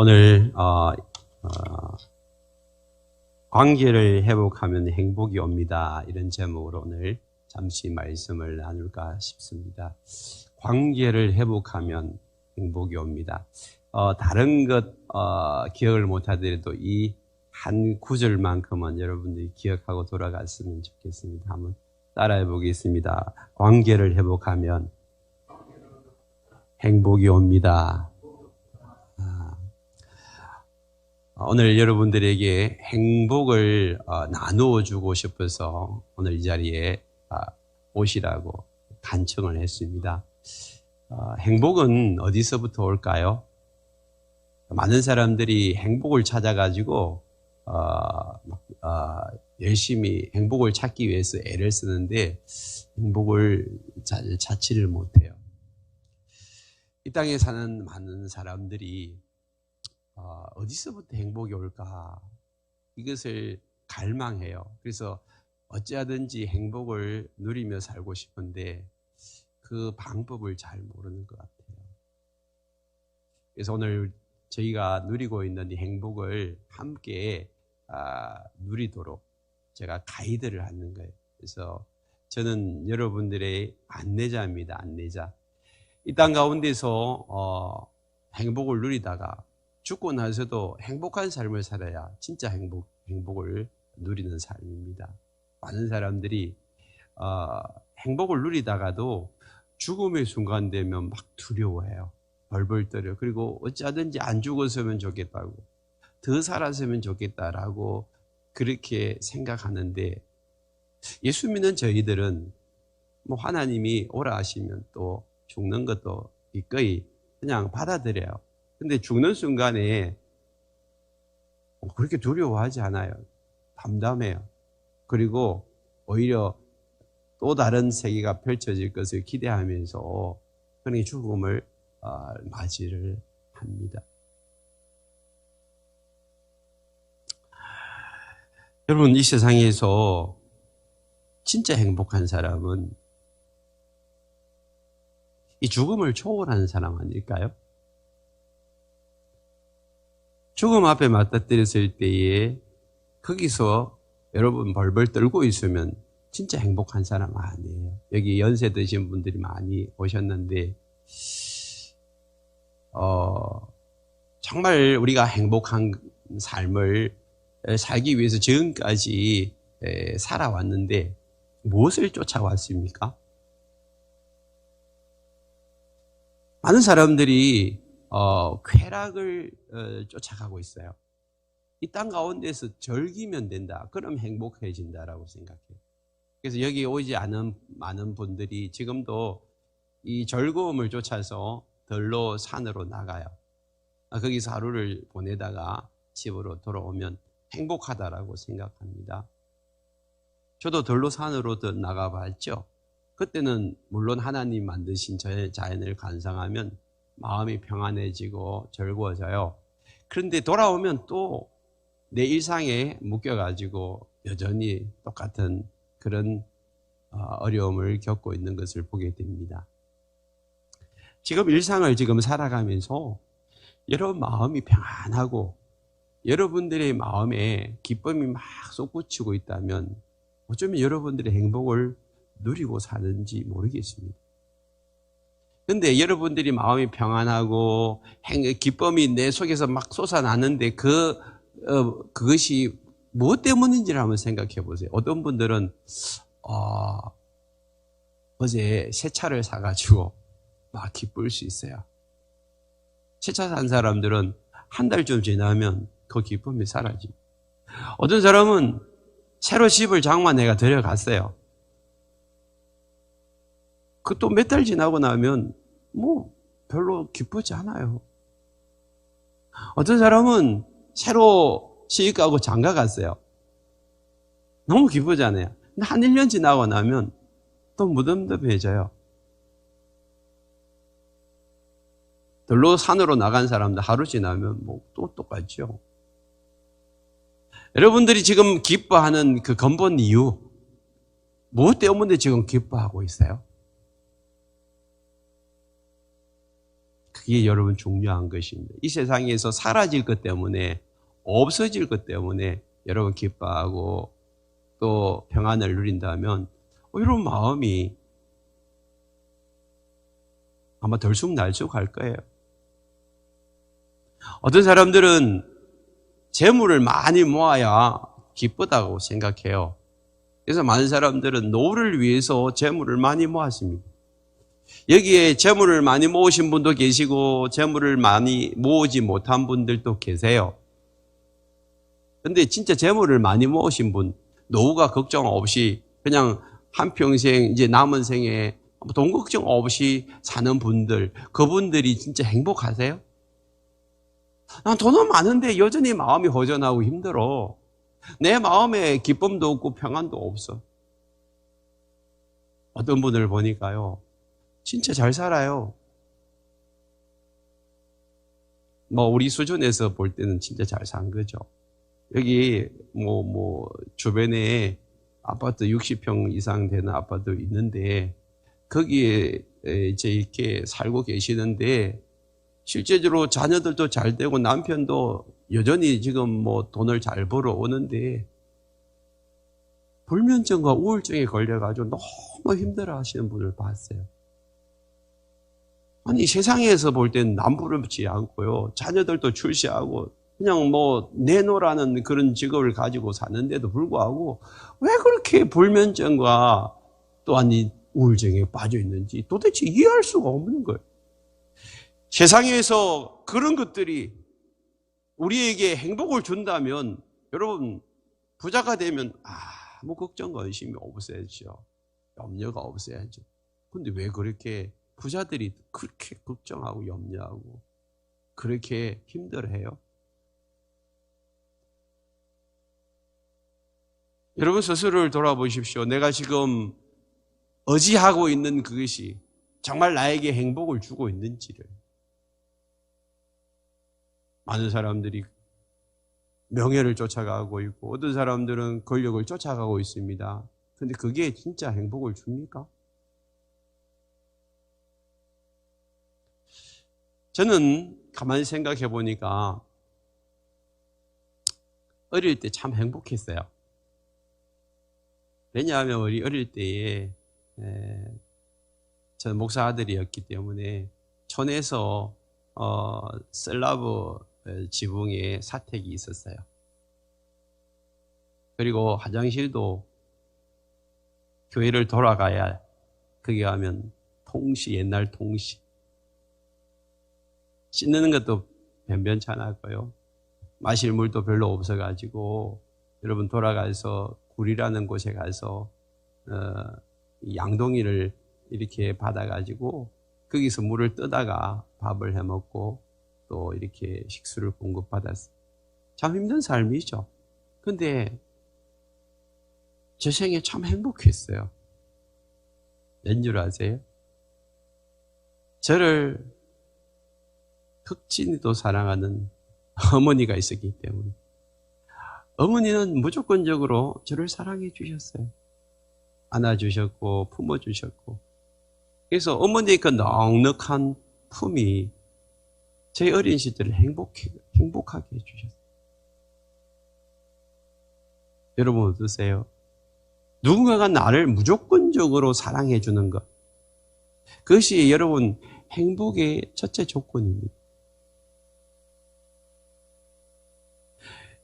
오늘 관계를 회복하면 행복이 옵니다. 이런 제목으로 오늘 잠시 말씀을 나눌까 싶습니다. 관계를 회복하면 행복이 옵니다. 다른 것 기억을 못하더라도 이 한 구절만큼은 여러분들이 기억하고 돌아갔으면 좋겠습니다. 한번 따라해 보겠습니다. 관계를 회복하면 행복이 옵니다. 오늘 여러분들에게 행복을 나누어 주고 싶어서 오늘 이 자리에 오시라고 간청을 했습니다. 행복은 어디서부터 올까요? 많은 사람들이 행복을 찾아가지고 열심히 행복을 찾기 위해서 애를 쓰는데 행복을 잘 찾지를 못해요. 이 땅에 사는 많은 사람들이 어디서부터 행복이 올까? 이것을 갈망해요. 그래서 어찌하든지 행복을 누리며 살고 싶은데 그 방법을 잘 모르는 것 같아요. 그래서 오늘 저희가 누리고 있는 이 행복을 함께 누리도록 제가 가이드를 하는 거예요. 그래서 저는 여러분들의 안내자입니다. 안내자. 이 땅 가운데서 행복을 누리다가 죽고 나서도 행복한 삶을 살아야 진짜 행복을 누리는 삶입니다. 많은 사람들이 행복을 누리다가도 죽음의 순간 되면 막 두려워해요. 벌벌 떨어요. 그리고 어찌하든지 안 죽었으면 좋겠다고, 더 살았으면 좋겠다라고 그렇게 생각하는데, 예수 믿는 저희들은 하나님이 오라 하시면 또 죽는 것도 기꺼이 그냥 받아들여요. 근데 죽는 순간에 그렇게 두려워하지 않아요. 담담해요. 그리고 오히려 또 다른 세계가 펼쳐질 것을 기대하면서 그런 죽음을 맞이를 합니다. 여러분, 이 세상에서 진짜 행복한 사람은 이 죽음을 초월하는 사람 아닐까요? 죽음 앞에 맞닥뜨렸을 때에 거기서 여러분 벌벌 떨고 있으면 진짜 행복한 사람 아니에요. 여기 연세 드신 분들이 많이 오셨는데 정말 우리가 행복한 삶을 살기 위해서 지금까지 살아왔는데 무엇을 쫓아왔습니까? 많은 사람들이 쾌락을 쫓아가고 있어요. 이 땅 가운데서 즐기면 된다. 그럼 행복해진다라고 생각해요. 그래서 여기 오지 않은 많은 분들이 지금도 이 즐거움을 쫓아서 들로 산으로 나가요. 거기서 하루를 보내다가 집으로 돌아오면 행복하다라고 생각합니다. 저도 들로 산으로 나가봤죠. 그때는 물론 하나님 만드신 자연을 감상하면 마음이 평안해지고 즐거워져요. 그런데 돌아오면 또 내 일상에 묶여가지고 여전히 똑같은 그런 어려움을 겪고 있는 것을 보게 됩니다. 지금 일상을 살아가면서 여러분 마음이 평안하고 여러분들의 마음에 기쁨이 막 솟구치고 있다면 어쩌면 여러분들의 행복을 누리고 사는지 모르겠습니다. 근데 여러분들이 마음이 평안하고 기쁨이 내 속에서 막 솟아나는데 그것이 무엇 때문인지를 한번 생각해 보세요. 어떤 분들은 어제 새 차를 사가지고 막 기쁠 수 있어요. 새 차 산 사람들은 한 달쯤 지나면 그 기쁨이 사라지고, 어떤 사람은 새로 집을 장만해가 들여갔어요. 그 또 몇 달 지나고 나면 별로 기쁘지 않아요. 어떤 사람은 새로 시집가고 장가 갔어요. 너무 기쁘지 않아요. 근데 한 1년 지나고 나면 또 무덤덤해져요. 들로 산으로 나간 사람들 하루 지나면 또 똑같죠. 여러분들이 지금 기뻐하는 그 근본 이유, 무엇 때문에 지금 기뻐하고 있어요? 그게 여러분 중요한 것입니다. 이 세상에서 사라질 것 때문에, 없어질 것 때문에 여러분 기뻐하고 또 평안을 누린다면 이런 마음이 아마 들쑥날쑥할 거예요. 어떤 사람들은 재물을 많이 모아야 기쁘다고 생각해요. 그래서 많은 사람들은 노후를 위해서 재물을 많이 모았습니다. 여기에 재물을 많이 모으신 분도 계시고 재물을 많이 모으지 못한 분들도 계세요. 근데 진짜 재물을 많이 모으신 분, 노후가 걱정 없이 그냥 한평생 이제 남은 생에 돈 걱정 없이 사는 분들, 그분들이 진짜 행복하세요? 난 돈은 많은데 여전히 마음이 허전하고 힘들어. 내 마음에 기쁨도 없고 평안도 없어. 어떤 분을 보니까요, 진짜 잘 살아요. 우리 수준에서 볼 때는 진짜 잘 산 거죠. 여기 주변에 아파트 60평 이상 되는 아파트 있는데 거기에 이제 이렇게 살고 계시는데 실제적으로 자녀들도 잘 되고 남편도 여전히 지금 돈을 잘 벌어 오는데 불면증과 우울증에 걸려가지고 너무 힘들어 하시는 분을 봤어요. 아니, 세상에서 볼 때는 남부럽지 않고요. 자녀들도 출세하고 그냥 내노라는 그런 직업을 가지고 사는데도 불구하고 왜 그렇게 불면증과 또한 이 우울증에 빠져 있는지 도대체 이해할 수가 없는 거예요. 세상에서 그런 것들이 우리에게 행복을 준다면 여러분 부자가 되면 아무 걱정과 의심이 없어야죠. 염려가 없어야죠. 근데 왜 그렇게 부자들이 그렇게 걱정하고 염려하고 그렇게 힘들어해요? 여러분 스스로를 돌아보십시오. 내가 지금 의지하고 있는 그것이 정말 나에게 행복을 주고 있는지를. 많은 사람들이 명예를 쫓아가고 있고 어떤 사람들은 권력을 쫓아가고 있습니다. 그런데 그게 진짜 행복을 줍니까? 저는 가만히 생각해 보니까 어릴 때 참 행복했어요. 왜냐하면 우리 어릴 때에 저는 목사 아들이었기 때문에 촌에서 슬라브 지붕에 사택이 있었어요. 그리고 화장실도 교회를 돌아가야 거기 가면 옛날 통시 씻는 것도 변변찮았고요. 마실 물도 별로 없어가지고 여러분 돌아가서 굴이라는 곳에 가서 양동이를 이렇게 받아가지고 거기서 물을 뜨다가 밥을 해먹고 또 이렇게 식수를 공급받았어요. 참 힘든 삶이죠. 근데 제 생에 참 행복했어요. 왠 줄 아세요? 저를 극진히도 사랑하는 어머니가 있었기 때문에 어머니는 무조건적으로 저를 사랑해 주셨어요. 안아주셨고 품어주셨고 그래서 어머니의 그 넉넉한 품이 제 어린 시절을 행복하게 해주셨어요. 여러분 어떠세요? 누군가가 나를 무조건적으로 사랑해 주는 것, 그것이 여러분 행복의 첫째 조건입니다.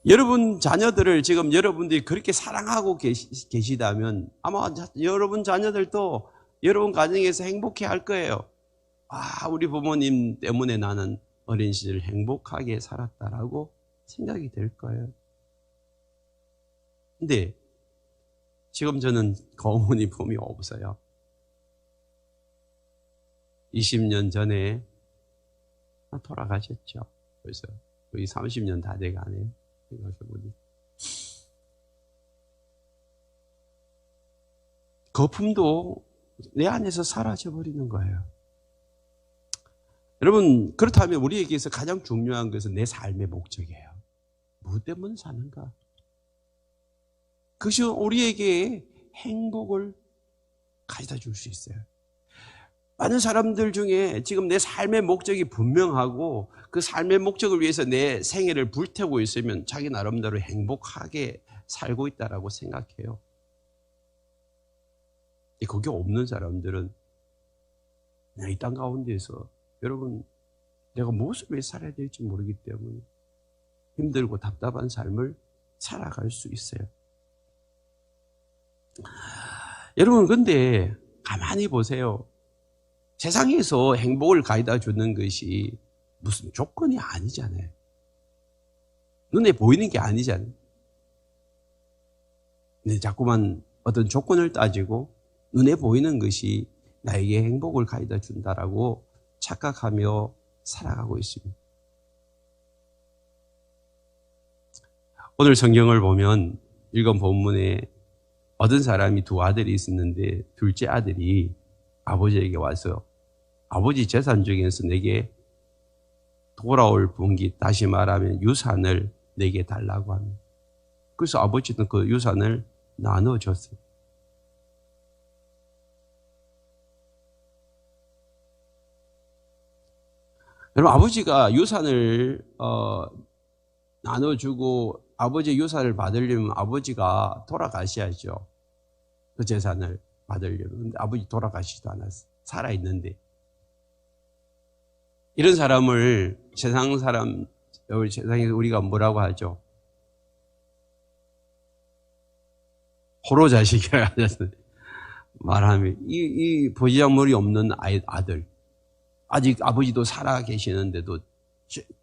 여러분 자녀들을 지금 여러분들이 그렇게 사랑하고 계시다면 아마 여러분 자녀들도 여러분 가정에서 행복해 할 거예요. 우리 부모님 때문에 나는 어린 시절 행복하게 살았다라고 생각이 될 거예요. 근데 지금 저는 그 어머니 품이 없어요. 20년 전에 돌아가셨죠. 그래서 거의 30년 다 돼가네요. 생각해보니. 거품도 내 안에서 사라져버리는 거예요. 여러분, 그렇다면 우리에게서 가장 중요한 것은 내 삶의 목적이에요. 무엇 때문에 사는가? 그것이 우리에게 행복을 가져다 줄 수 있어요. 많은 사람들 중에 지금 내 삶의 목적이 분명하고 그 삶의 목적을 위해서 내 생애를 불태우고 있으면 자기 나름대로 행복하게 살고 있다라고 생각해요. 그게 없는 사람들은 그냥 이 땅 가운데서 여러분 내가 무엇을 위해 살아야 될지 모르기 때문에 힘들고 답답한 삶을 살아갈 수 있어요. 여러분 근데 가만히 보세요. 세상에서 행복을 가져다 주는 것이 무슨 조건이 아니잖아요. 눈에 보이는 게 아니잖아요. 근데 자꾸만 어떤 조건을 따지고 눈에 보이는 것이 나에게 행복을 가져다 준다라고 착각하며 살아가고 있습니다. 오늘 성경을 보면 읽은 본문에 어떤 사람이 두 아들이 있었는데 둘째 아들이 아버지에게 와서 아버지 재산 중에서 내게 돌아올 분기, 다시 말하면 유산을 내게 달라고 합니다. 그래서 아버지는 그 유산을 나눠줬어요. 여러분 아버지가 유산을 나눠주고 아버지의 유산을 받으려면 아버지가 돌아가셔야죠. 그 재산을 받으려면. 근데 아버지 돌아가시지도 않았어요. 살아있는데. 이런 사람을 세상에서 우리가 뭐라고 하죠? 호로 자식이라고 하잖아요. 말하면 이 보지장물이 없는 아들. 아직 아버지도 살아 계시는데도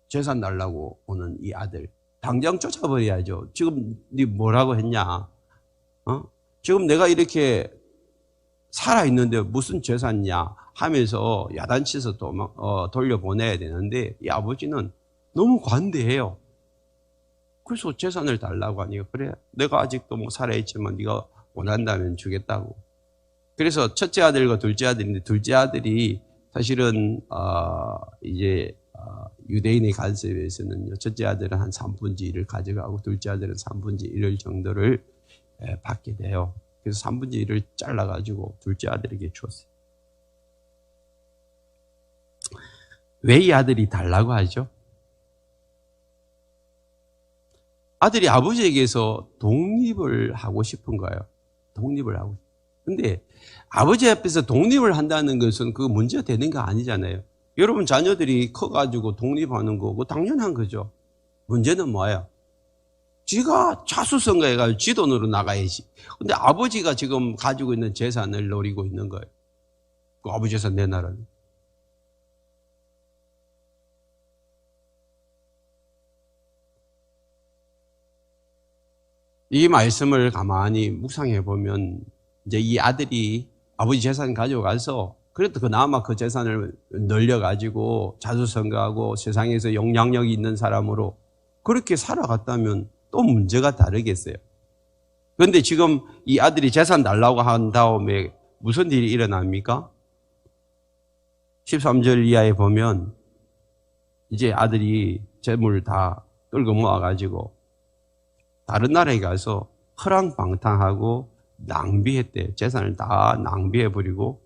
재산 달라고 오는 이 아들. 당장 쫓아버려야죠. 지금 네 뭐라고 했냐? 지금 내가 이렇게 살아있는데 무슨 재산이냐 하면서 야단치서 돌려보내야 되는데 이 아버지는 너무 관대해요. 그래서 재산을 달라고 하니까 그래 내가 아직도 뭐 살아있지만 네가 원한다면 주겠다고. 그래서 첫째 아들과 둘째 아들인데 둘째 아들이 사실은 이제 유대인의 관습에서는 첫째 아들은 한 3분의 1을 가져가고 둘째 아들은 3분의 1 정도를 받게 돼요. 그래서 3분의 1을 잘라가지고 둘째 아들에게 줬어요. 왜 이 아들이 달라고 하죠? 아들이 아버지에게서 독립을 하고 싶은 거예요. 독립을 하고. 근데 아버지 앞에서 독립을 한다는 것은 그 문제가 되는 거 아니잖아요. 여러분 자녀들이 커가지고 독립하는 거고 당연한 거죠. 문제는 뭐예요? 지가 자수성가해가지고 지 돈으로 나가야지. 근데 아버지가 지금 가지고 있는 재산을 노리고 있는 거예요. 그 아버지 재산 내놔라는. 이 말씀을 가만히 묵상해 보면 이제 이 아들이 아버지 재산 가져가서 그래도 그나마 그 재산을 늘려가지고 자수성가하고 세상에서 영향력이 있는 사람으로 그렇게 살아갔다면 또 문제가 다르겠어요. 그런데 지금 이 아들이 재산 달라고 한 다음에 무슨 일이 일어납니까? 13절 이하에 보면 이제 아들이 재물을 다 끌고 모아가지고 다른 나라에 가서 허랑방탕하고 낭비했대. 재산을 다 낭비해버리고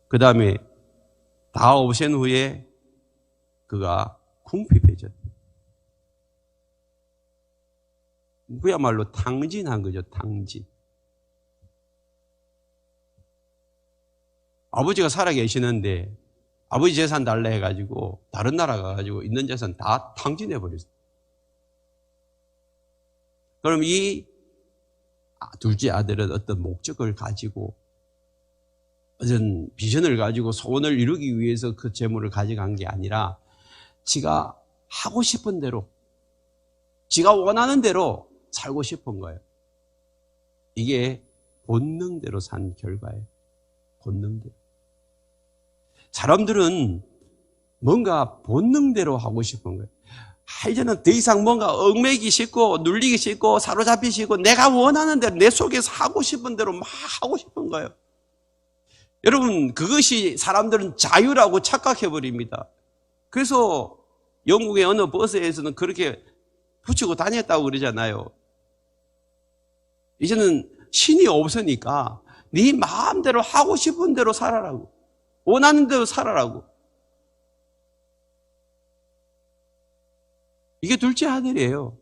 그 다음에 다 없앤 후에 그가 궁핍해졌대. 그야말로 탕진한 거죠. 탕진. 아버지가 살아 계시는데 아버지 재산 달라 해가지고 다른 나라 가가지고 있는 재산 다 탕진해버렸어요. 그럼 이 둘째 아들은 어떤 목적을 가지고 어떤 비전을 가지고 소원을 이루기 위해서 그 재물을 가져간 게 아니라 지가 하고 싶은 대로 지가 원하는 대로 살고 싶은 거예요. 이게 본능대로 산 결과예요. 본능대로. 사람들은 뭔가 본능대로 하고 싶은 거예요. 이제는 더 이상 뭔가 얽매기 싫고 눌리기 싫고 사로잡기 싫고 내가 원하는 대로 내 속에서 하고 싶은 대로 막 하고 싶은 거예요. 여러분 그것이 사람들은 자유라고 착각해버립니다. 그래서 영국의 어느 버스에서는 그렇게 붙이고 다녔다고 그러잖아요. 이제는 신이 없으니까 네 마음대로 하고 싶은 대로 살아라고. 원하는 대로 살아라고. 이게 둘째 아들이에요.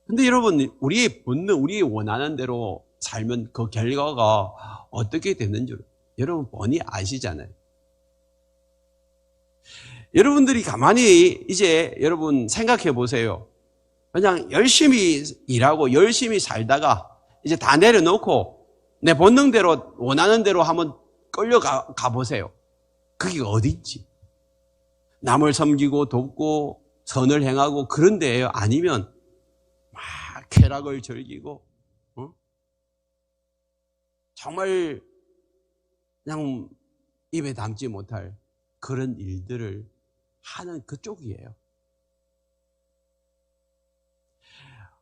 근데 여러분, 우리의 본능, 우리 원하는 대로 살면 그 결과가 어떻게 되는 줄 여러분 뻔히 아시잖아요. 여러분들이 가만히 이제 여러분 생각해 보세요. 그냥 열심히 일하고 열심히 살다가 이제 다 내려놓고 내 본능대로 원하는 대로 한번 끌려가 보세요. 그게 어딘지. 남을 섬기고 돕고 선을 행하고 그런 데예요. 아니면 막 쾌락을 즐기고 정말 그냥 입에 담지 못할 그런 일들을 하는 그쪽이에요.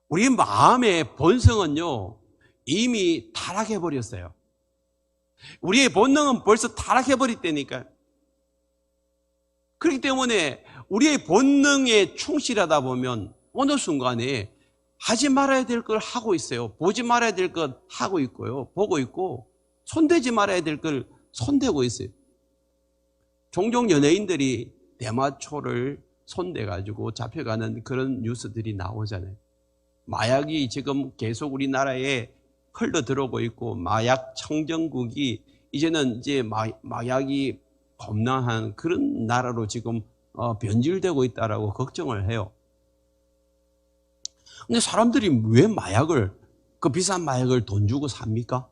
우리 마음의 본성은요, 이미 타락해버렸어요. 우리의 본능은 벌써 타락해버렸다니까요. 그렇기 때문에 우리의 본능에 충실하다 보면 어느 순간에 하지 말아야 될 걸 하고 있어요. 보지 말아야 될 걸 하고 있고요. 보고 있고, 손대지 말아야 될 걸 손대고 있어요. 종종 연예인들이 대마초를 손대가지고 잡혀가는 그런 뉴스들이 나오잖아요. 마약이 지금 계속 우리나라에 흘러 들어오고 있고, 마약 청정국이 이제는 이제 마약이 겁나한 그런 나라로 지금 변질되고 있다라고 걱정을 해요. 근데 사람들이 왜 마약을, 그 비싼 마약을 돈 주고 삽니까?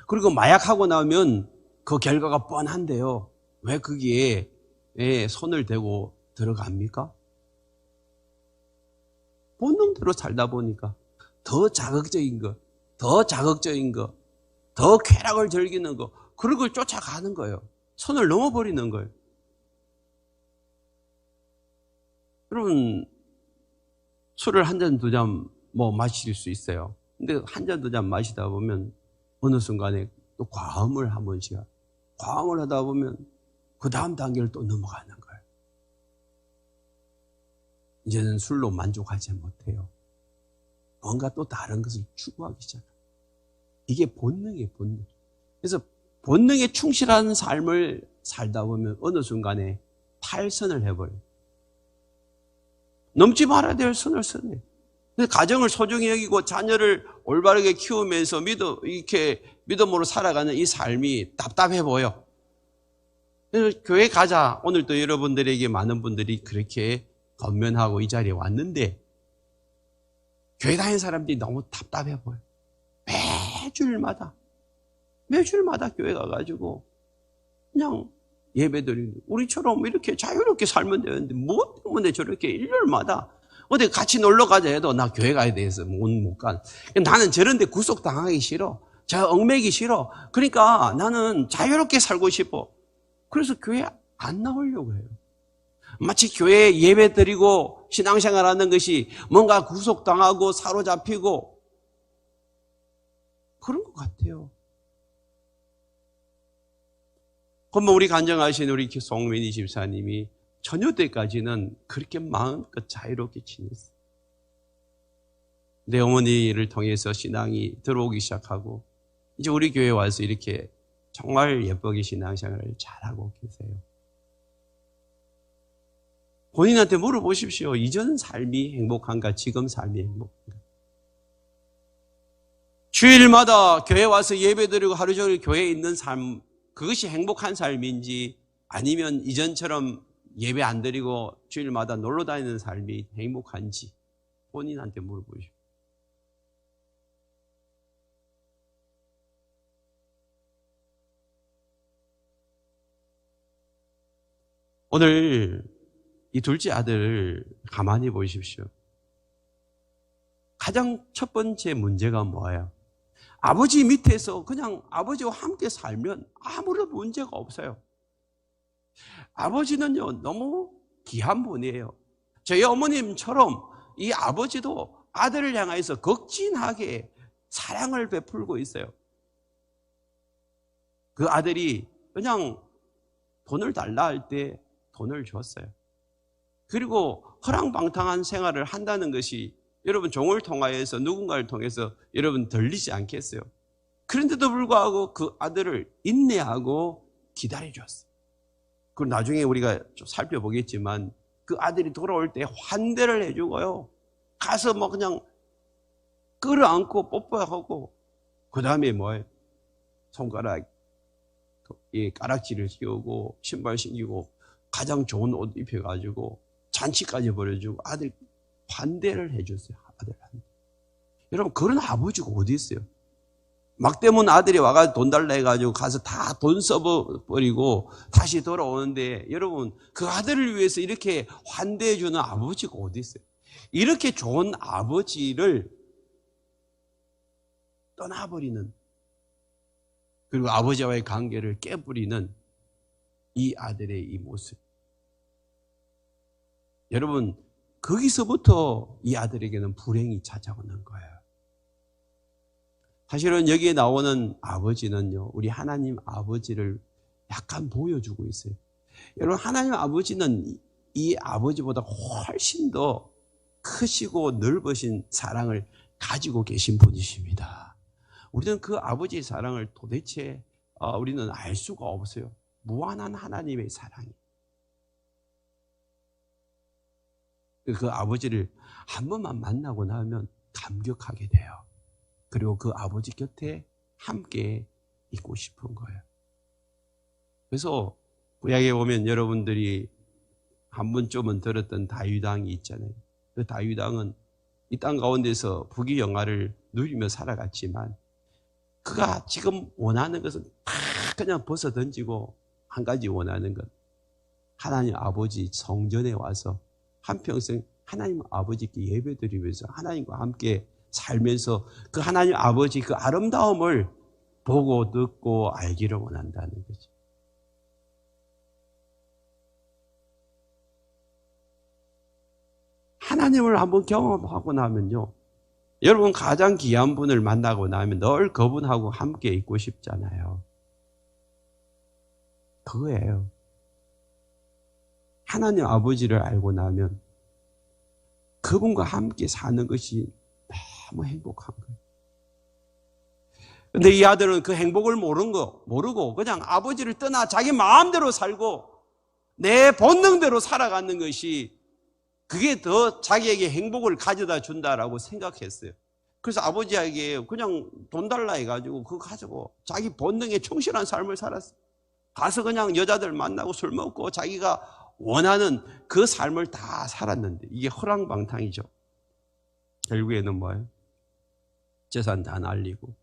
그리고 마약하고 나면 그 결과가 뻔한데요. 왜 거기에 손을 대고 들어갑니까? 본능대로 살다 보니까 더 자극적인 거, 더 자극적인 거, 더 쾌락을 즐기는 거, 그런 걸 쫓아가는 거예요. 선을 넘어버리는 거예요. 여러분, 술을 한 잔, 두 잔 마실 수 있어요. 근데 한 잔, 두 잔 마시다 보면 어느 순간에 또 과음을 한 번씩, 과음을 하다 보면 그 다음 단계를 또 넘어가는 거예요. 이제는 술로 만족하지 못해요. 뭔가 또 다른 것을 추구하기 시작해요. 이게 본능이에요, 본능. 그래서 본능에 충실한 삶을 살다 보면 어느 순간에 탈선을 해버려요. 넘지 말아야 될 선을 쓰네. 가정을 소중히 여기고 자녀를 올바르게 키우면서 이렇게 믿음으로 살아가는 이 삶이 답답해 보여. 그래서 교회 가자. 오늘도 여러분들에게 많은 분들이 그렇게 건면하고 이 자리에 왔는데 교회 다니는 사람들이 너무 답답해 보여. 매주일마다 교회 가가지고 그냥 예배드리는, 우리처럼 이렇게 자유롭게 살면 되는데 뭐 때문에 저렇게 일요일마다 어디 같이 놀러 가자 해도 나 교회 가야 돼서 못 가. 나는 저런 데 구속당하기 싫어. 저 얽매기 싫어. 그러니까 나는 자유롭게 살고 싶어. 그래서 교회 안 나오려고 해요. 마치 교회에 예배 드리고 신앙생활하는 것이 뭔가 구속당하고 사로잡히고 그런 것 같아요. 그럼 우리 간증하신 우리 송민희 집사님이 처녀 때까지는 그렇게 마음껏 자유롭게 지냈어요. 내 어머니를 통해서 신앙이 들어오기 시작하고 이제 우리 교회에 와서 이렇게 정말 예쁘게 신앙생활을 잘하고 계세요. 본인한테 물어보십시오. 이전 삶이 행복한가? 지금 삶이 행복한가? 주일마다 교회 와서 예배드리고 하루 종일 교회에 있는 삶, 그것이 행복한 삶인지 아니면 이전처럼 예배 안 드리고 주일마다 놀러 다니는 삶이 행복한지 본인한테 물어보십시오. 오늘 이 둘째 아들을 가만히 보십시오. 가장 첫 번째 문제가 뭐예요? 아버지 밑에서 그냥 아버지와 함께 살면 아무런 문제가 없어요. 아버지는요, 너무 귀한 분이에요. 저희 어머님처럼 이 아버지도 아들을 향해서 극진하게 사랑을 베풀고 있어요. 그 아들이 그냥 돈을 달라 할 때 돈을 줬어요. 그리고 허랑방탕한 생활을 한다는 것이 여러분 종을 통하여서 누군가를 통해서 여러분 들리지 않겠어요? 그런데도 불구하고 그 아들을 인내하고 기다려줬어요. 그리고 나중에 우리가 좀 살펴보겠지만 그 아들이 돌아올 때 환대를 해주고요. 가서 뭐 그냥 끌어안고 뽀뽀하고 그 다음에 뭐예요? 손가락 이 가락지를 씌우고 신발 신기고 가장 좋은 옷 입혀가지고 잔치까지 벌여주고 아들 환대를 해줬어요. 아들한테. 여러분 그런 아버지가 어디 있어요? 막 때문 아들이 와가지고 돈 달라 해가지고 가서 다 돈 써버리고 다시 돌아오는데 여러분 그 아들을 위해서 이렇게 환대해주는 아버지가 어디 있어요? 이렇게 좋은 아버지를 떠나버리는 그리고 아버지와의 관계를 깨버리는 이 아들의 이 모습. 여러분 거기서부터 이 아들에게는 불행이 찾아오는 거예요. 사실은 여기에 나오는 아버지는요, 우리 하나님 아버지를 약간 보여주고 있어요. 여러분, 하나님 아버지는 이 아버지보다 훨씬 더 크시고 넓으신 사랑을 가지고 계신 분이십니다. 우리는 그 아버지의 사랑을 도대체 우리는 알 수가 없어요. 무한한 하나님의 사랑이. 그 아버지를 한 번만 만나고 나면 감격하게 돼요. 그리고 그 아버지 곁에 함께 있고 싶은 거예요. 그래서 구약에 보면 여러분들이 한 번쯤은 들었던 다윗 왕이 있잖아요. 그 다윗 왕은 이 땅 가운데서 부귀영화를 누리며 살아갔지만 그가 지금 원하는 것은 다 그냥 벗어 던지고 한 가지 원하는 것. 하나님 아버지 성전에 와서 한평생 하나님 아버지께 예배드리면서 하나님과 함께 살면서 그 하나님 아버지 그 아름다움을 보고 듣고 알기를 원한다는 거죠. 하나님을 한번 경험하고 나면요. 여러분 가장 귀한 분을 만나고 나면 늘 그분하고 함께 있고 싶잖아요. 그거예요. 하나님 아버지를 알고 나면 그분과 함께 사는 것이 너무 행복한 거예요. 근데 이 아들은 그 행복을 모르고 그냥 아버지를 떠나 자기 마음대로 살고 내 본능대로 살아가는 것이 그게 더 자기에게 행복을 가져다 준다라고 생각했어요. 그래서 아버지에게 그냥 돈 달라 해가지고 그거 가지고 자기 본능에 충실한 삶을 살았어요. 가서 그냥 여자들 만나고 술 먹고 자기가 원하는 그 삶을 다 살았는데 이게 허랑방탕이죠. 결국에는 뭐예요? 재산 다 날리고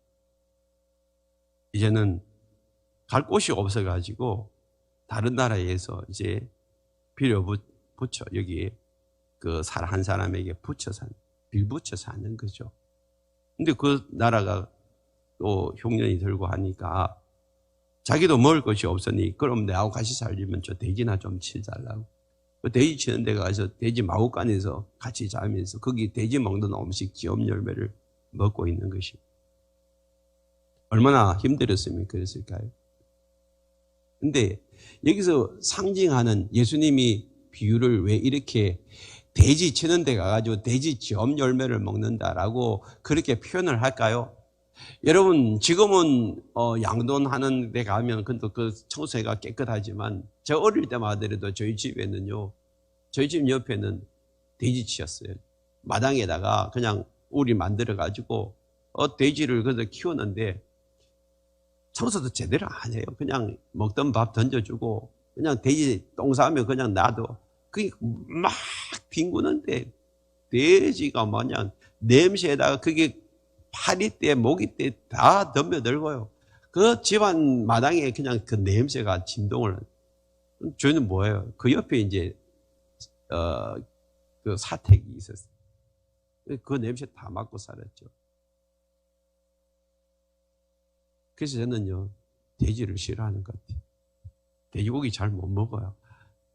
이제는 갈 곳이 없어가지고 다른 나라에서 이제 빌어붙여 여기에 그 한 사람에게 빌붙여 사는 거죠. 근데 그 나라가 또 흉년이 들고 하니까 자기도 먹을 것이 없으니 그럼 내하고 같이 살려면 저 돼지나 좀 치달라고. 그 돼지 치는 데 가서 돼지 마구간에서 같이 자면서 거기 돼지 먹는 음식 지엄 열매를 먹고 있는 것이 얼마나 힘들었으면 그랬을까요? 근데 여기서 상징하는 예수님이 비유를 왜 이렇게 돼지 치는 데 가가지고 돼지 지엄 열매를 먹는다라고 그렇게 표현을 할까요? 여러분 지금은 양돈하는 데 가면 그 청소해가 깨끗하지만 저 어릴 때만 하더라도 저희 집에는요, 저희 집 옆에는 돼지치였어요. 마당에다가 그냥 우리 만들어 가지고 돼지를 그래서 키우는데 청소도 제대로 안 해요. 그냥 먹던 밥 던져주고 그냥 돼지 똥 싸면 그냥 놔둬. 그게 막 뒹구는데 돼지가 마냥 냄새에다가 그게 파리떼, 모기떼 다 덤벼들고요. 그 집안 마당에 그냥 그 냄새가 진동을. 저희는 뭐예요? 그 옆에 이제 그 사택이 있었어요. 그 냄새 다 맡고 살았죠. 그래서 저는요 돼지를 싫어하는 것 같아요. 돼지고기 잘 못 먹어요.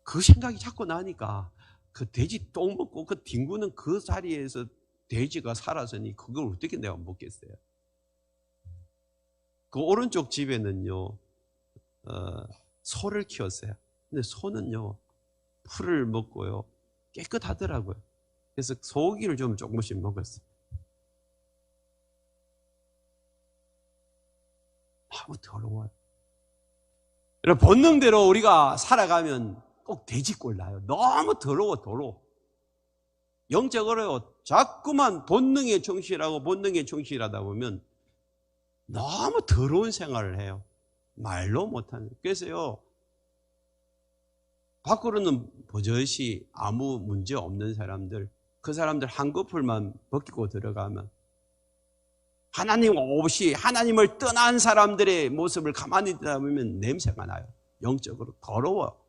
그 생각이 자꾸 나니까 그 돼지 똥 먹고 그 뒹구는 그 자리에서 돼지가 살아서니 그걸 어떻게 내가 먹겠어요? 그 오른쪽 집에는요 소를 키웠어요. 근데 소는요 풀을 먹고요 깨끗하더라고요. 그래서 소고기를 좀 조금씩 먹었어요. 너무 더러워요. 본능대로 우리가 살아가면 꼭 돼지꼴 나요. 너무 더러워. 영적으로 자꾸만 본능에 충실하고 본능에 충실하다 보면 너무 더러운 생활을 해요. 말로 못하는. 그래서요, 밖으로는 버젓이 아무 문제 없는 사람들, 그 사람들 한꺼풀만 벗기고 들어가면 하나님 없이 하나님을 떠난 사람들의 모습을 가만히 있다 보면 냄새가 나요. 영적으로 더러워.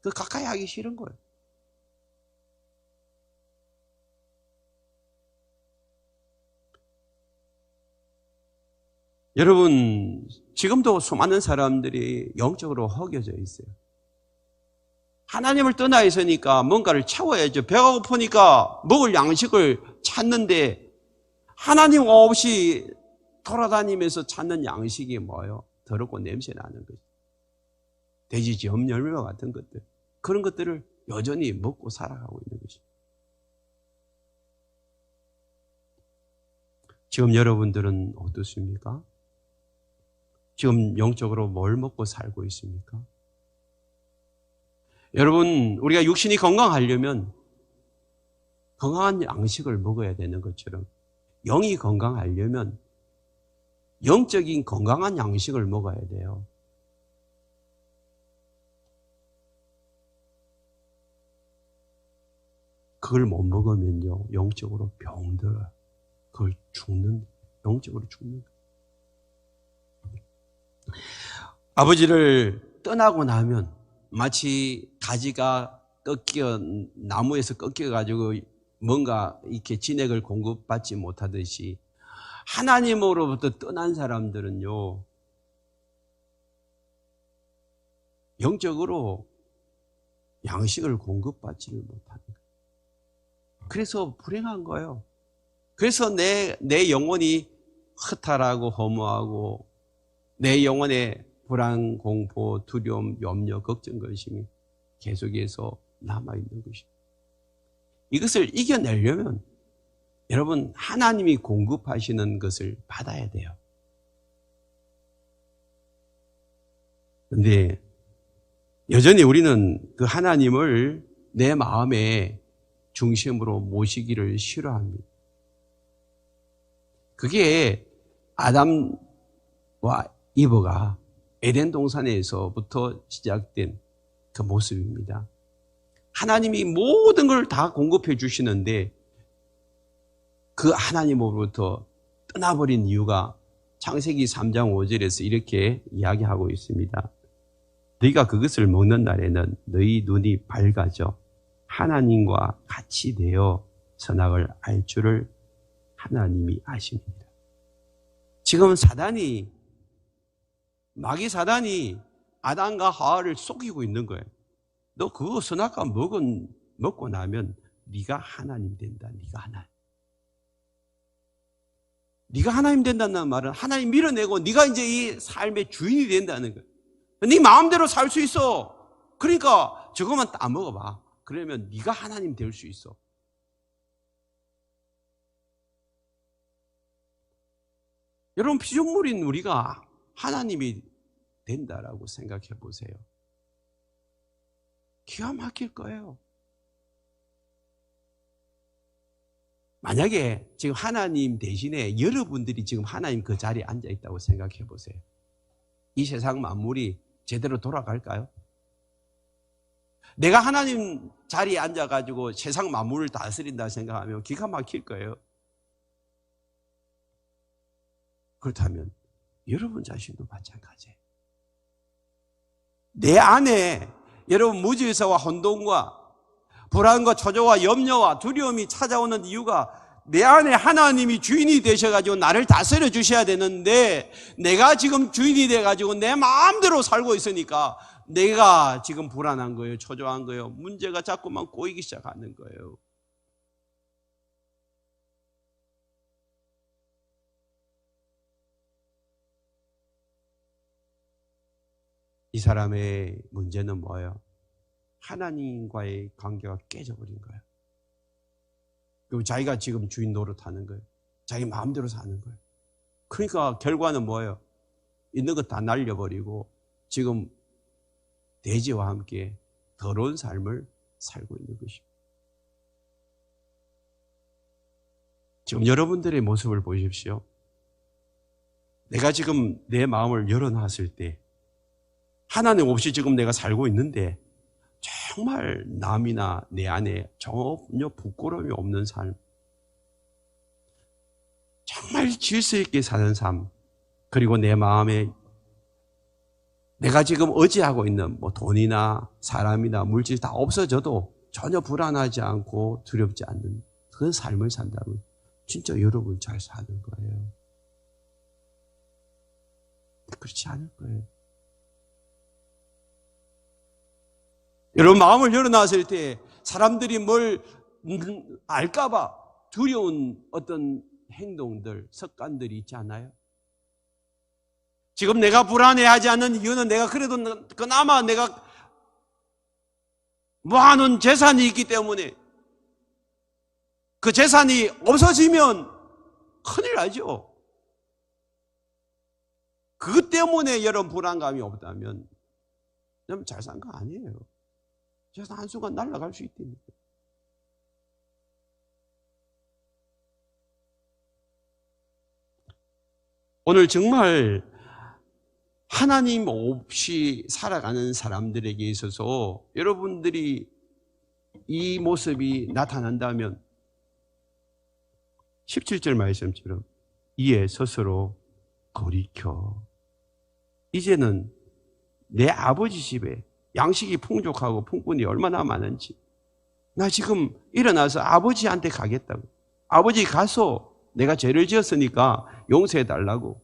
그 가까이 하기 싫은 거예요. 여러분, 지금도 수많은 사람들이 영적으로 허겨져 있어요. 하나님을 떠나 있으니까 뭔가를 채워야죠. 배가 고프니까 먹을 양식을 찾는데 하나님 없이 돌아다니면서 찾는 양식이 뭐예요? 더럽고 냄새 나는 거죠. 돼지 점 열매 같은 것들, 그런 것들을 여전히 먹고 살아가고 있는 것이죠. 지금 여러분들은 어떻습니까? 지금 영적으로 뭘 먹고 살고 있습니까? 여러분, 우리가 육신이 건강하려면 건강한 양식을 먹어야 되는 것처럼 영이 건강하려면 영적인 건강한 양식을 먹어야 돼요. 그걸 못 먹으면요, 영적으로 병들어요. 그걸 영적으로 죽는 거예요. 아버지를 떠나고 나면 마치 가지가 나무에서 꺾여가지고 뭔가 이렇게 진액을 공급받지 못하듯이 하나님으로부터 떠난 사람들은요, 영적으로 양식을 공급받지를 못하는 거예요. 그래서 불행한 거예요. 그래서 내 영혼이 허탈하고 허무하고 내 영혼에 불안, 공포, 두려움, 염려, 걱정, 근심이 계속해서 남아있는 것입니다. 이것을 이겨내려면 여러분, 하나님이 공급하시는 것을 받아야 돼요. 그런데 여전히 우리는 그 하나님을 내 마음의 중심으로 모시기를 싫어합니다. 그게 아담과 이브가 에덴 동산에서부터 시작된 그 모습입니다. 하나님이 모든 걸 다 공급해 주시는데 그 하나님으로부터 떠나버린 이유가 창세기 3장 5절에서 이렇게 이야기하고 있습니다. 너희가 그것을 먹는 날에는 너희 눈이 밝아져 하나님과 같이 되어 선악을 알 줄을 하나님이 아십니다. 지금 마귀 사단이 아담과 하와를 속이고 있는 거예요. 너 그거 선악과 먹고 나면 네가 하나님 된다. 네가 하나님 된다는 말은 하나님 밀어내고 네가 이제 이 삶의 주인이 된다는 거예요. 네 마음대로 살 수 있어. 그러니까 저것만 따먹어봐. 그러면 네가 하나님 될 수 있어. 여러분, 피조물인 우리가 하나님이 된다라고 생각해 보세요. 기가 막힐 거예요. 만약에 지금 하나님 대신에 여러분들이 지금 하나님 그 자리에 앉아 있다고 생각해 보세요. 이 세상 만물이 제대로 돌아갈까요? 내가 하나님 자리에 앉아가지고 세상 만물을 다스린다 생각하면 기가 막힐 거예요. 그렇다면 여러분 자신도 마찬가지예요. 내 안에 여러분 무질서와 혼돈과 불안과 초조와 염려와 두려움이 찾아오는 이유가 내 안에 하나님이 주인이 되셔가지고 나를 다스려 주셔야 되는데 내가 지금 주인이 돼가지고 내 마음대로 살고 있으니까 내가 지금 불안한 거예요. 초조한 거예요. 문제가 자꾸만 꼬이기 시작하는 거예요. 이 사람의 문제는 뭐예요? 하나님과의 관계가 깨져버린 거예요. 그리고 자기가 지금 주인 노릇하는 거예요. 자기 마음대로 사는 거예요. 그러니까 결과는 뭐예요? 있는 것 다 날려버리고 지금 돼지와 함께 더러운 삶을 살고 있는 것입니다. 지금 여러분들의 모습을 보십시오. 내가 지금 내 마음을 열어놨을 때 하나님 없이 지금 내가 살고 있는데 정말 남이나 내 안에 전혀 부끄러움이 없는 삶, 정말 질서 있게 사는 삶, 그리고 내 마음에 내가 지금 의지하고 있는 뭐 돈이나 사람이나 물질 다 없어져도 전혀 불안하지 않고 두렵지 않는 그런 삶을 산다면 진짜 여러분 잘 사는 거예요. 그렇지 않을 거예요. 여러분 마음을 열어놨을 때 사람들이 뭘 알까봐 두려운 어떤 행동들, 습관들이 있지 않아요? 지금 내가 불안해하지 않는 이유는 내가 그래도 그나마 내가 모아놓은 재산이 있기 때문에 그 재산이 없어지면 큰일 나죠. 그것 때문에 여러분 불안감이 없다면 여러분 잘 산 거 아니에요. 재산 한순간 날아갈 수 있다니까. 오늘 정말 하나님 없이 살아가는 사람들에게 있어서 여러분들이 이 모습이 나타난다면 17절 말씀처럼 이에 스스로 돌이켜 이제는 내 아버지 집에 양식이 풍족하고 품꾼이 얼마나 많은지 나 지금 일어나서 아버지한테 가겠다고. 아버지 가서 내가 죄를 지었으니까 용서해달라고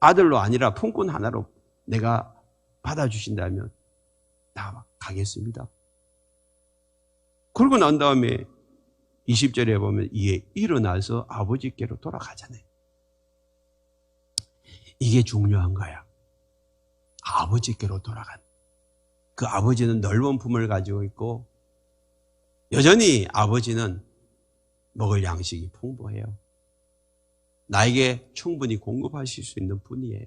아들로 아니라 품꾼 하나로 내가 받아주신다면 나 가겠습니다. 그러고 난 다음에 20절에 보면 이에 일어나서 아버지께로 돌아가잖아요. 이게 중요한 거야. 아버지께로 돌아간. 그 아버지는 넓은 품을 가지고 있고 여전히 아버지는 먹을 양식이 풍부해요. 나에게 충분히 공급하실 수 있는 분이에요.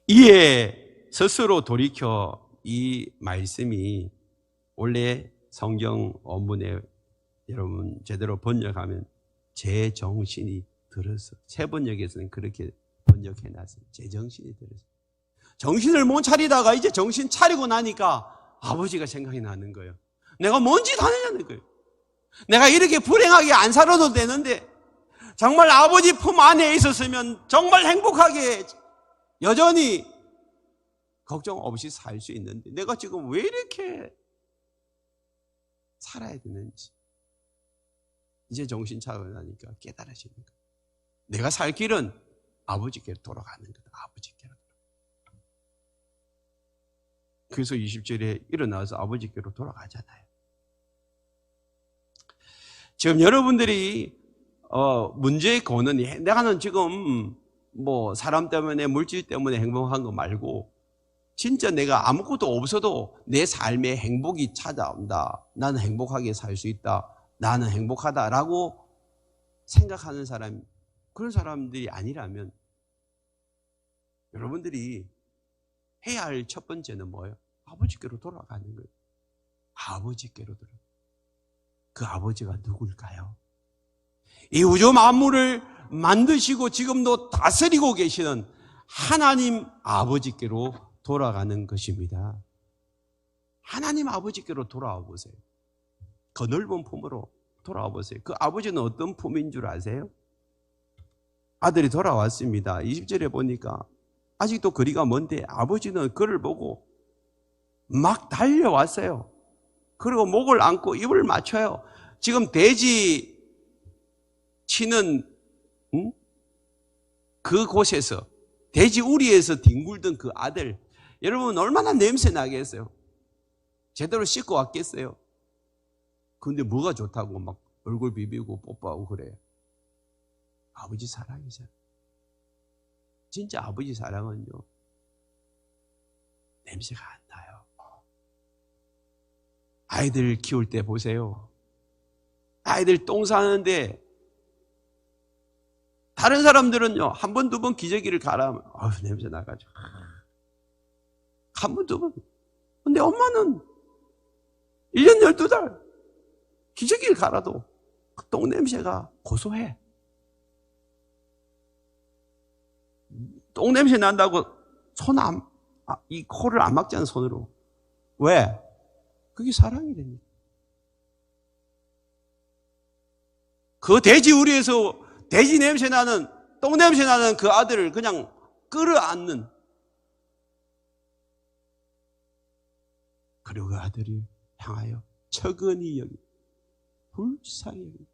이에 스스로 돌이켜 이 말씀이 원래 성경 원문에 여러분 제대로 번역하면 제 정신이 들어서 새 번역에서는 그렇게 번역해놨어요. 제 정신이 들어서 정신을 못 차리다가 이제 정신 차리고 나니까 아버지가 생각이 나는 거예요. 내가 뭔 짓 하느냐는 거예요. 내가 이렇게 불행하게 안 살아도 되는데 정말 아버지 품 안에 있었으면 정말 행복하게 여전히 걱정 없이 살 수 있는데 내가 지금 왜 이렇게 살아야 되는지 이제 정신 차리고 나니까 깨달아지는 거예요. 내가 살 길은 아버지께로 돌아가는 거다. 아버지께로. 그래서 20절에 일어나서 아버지께로 돌아가잖아요. 지금 여러분들이 문제의 근원이 내가는 지금 뭐 사람 때문에 물질 때문에 행복한 거 말고 진짜 내가 아무것도 없어도 내 삶에 행복이 찾아온다. 나는 행복하게 살 수 있다. 나는 행복하다라고 생각하는 사람, 그런 사람들이 아니라면 여러분들이 해야 할 첫 번째는 뭐예요? 아버지께로 돌아가는 거예요. 아버지께로 돌아가. 그 아버지가 누굴까요? 이 우주 만물을 만드시고 지금도 다스리고 계시는 하나님 아버지께로 돌아가는 것입니다. 하나님 아버지께로 돌아와 보세요. 그 넓은 품으로 돌아와 보세요. 그 아버지는 어떤 품인 줄 아세요? 아들이 돌아왔습니다. 20절에 보니까 아직도 거리가 먼데 아버지는 그를 보고 막 달려왔어요. 그리고 목을 안고 입을 맞춰요. 지금 돼지 치는 그곳에서 돼지 우리에서 뒹굴던 그 아들, 여러분 얼마나 냄새 나겠어요? 제대로 씻고 왔겠어요? 근데 뭐가 좋다고 막 얼굴 비비고 뽀뽀하고 그래요? 아버지 사랑이잖아요. 진짜 아버지 사랑은요 냄새가 안 나요. 아이들 키울 때 보세요. 아이들 똥 싸는데 다른 사람들은요, 한 번, 두 번 기저귀를 갈아하면, 냄새 나가지고. 한 번, 두 번. 근데 엄마는 1년 12달 기저귀를 갈아도 그 똥냄새가 고소해. 똥냄새 난다고 이 코를 안 막잖아, 손으로. 왜? 그게 사랑이 됩니다. 그 돼지 우리에서 돼지 냄새 나는, 똥 냄새 나는 그 아들을 그냥 끌어안는. 그리고 그 아들이 향하여 척은히 여기, 불쌍히 여기.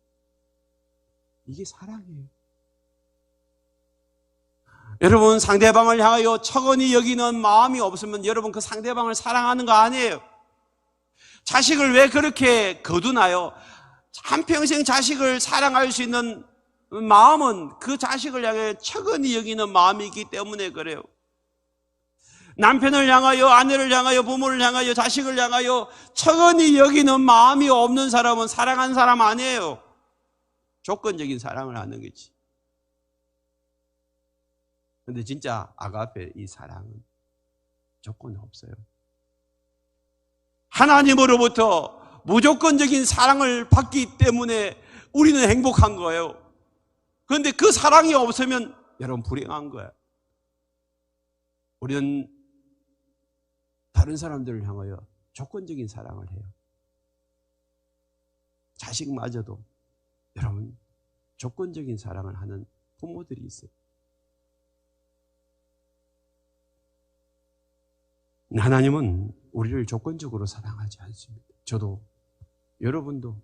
이게 사랑이에요. 여러분, 상대방을 향하여 척은히 여기는 마음이 없으면 여러분 그 상대방을 사랑하는 거 아니에요. 자식을 왜 그렇게 거두나요? 한평생 자식을 사랑할 수 있는 마음은 그 자식을 향해 척은히 여기는 마음이기 때문에 그래요. 남편을 향하여, 아내를 향하여, 부모를 향하여, 자식을 향하여 척은히 여기는 마음이 없는 사람은 사랑한 사람 아니에요. 조건적인 사랑을 하는 거지. 근데 진짜 아가페 이 사랑은 조건이 없어요. 하나님으로부터 무조건적인 사랑을 받기 때문에 우리는 행복한 거예요. 그런데 그 사랑이 없으면 여러분 불행한 거예요. 우리는 다른 사람들을 향하여 조건적인 사랑을 해요. 자식마저도 여러분 조건적인 사랑을 하는 부모들이 있어요. 하나님은 우리를 조건적으로 사랑하지 않습니다. 저도, 여러분도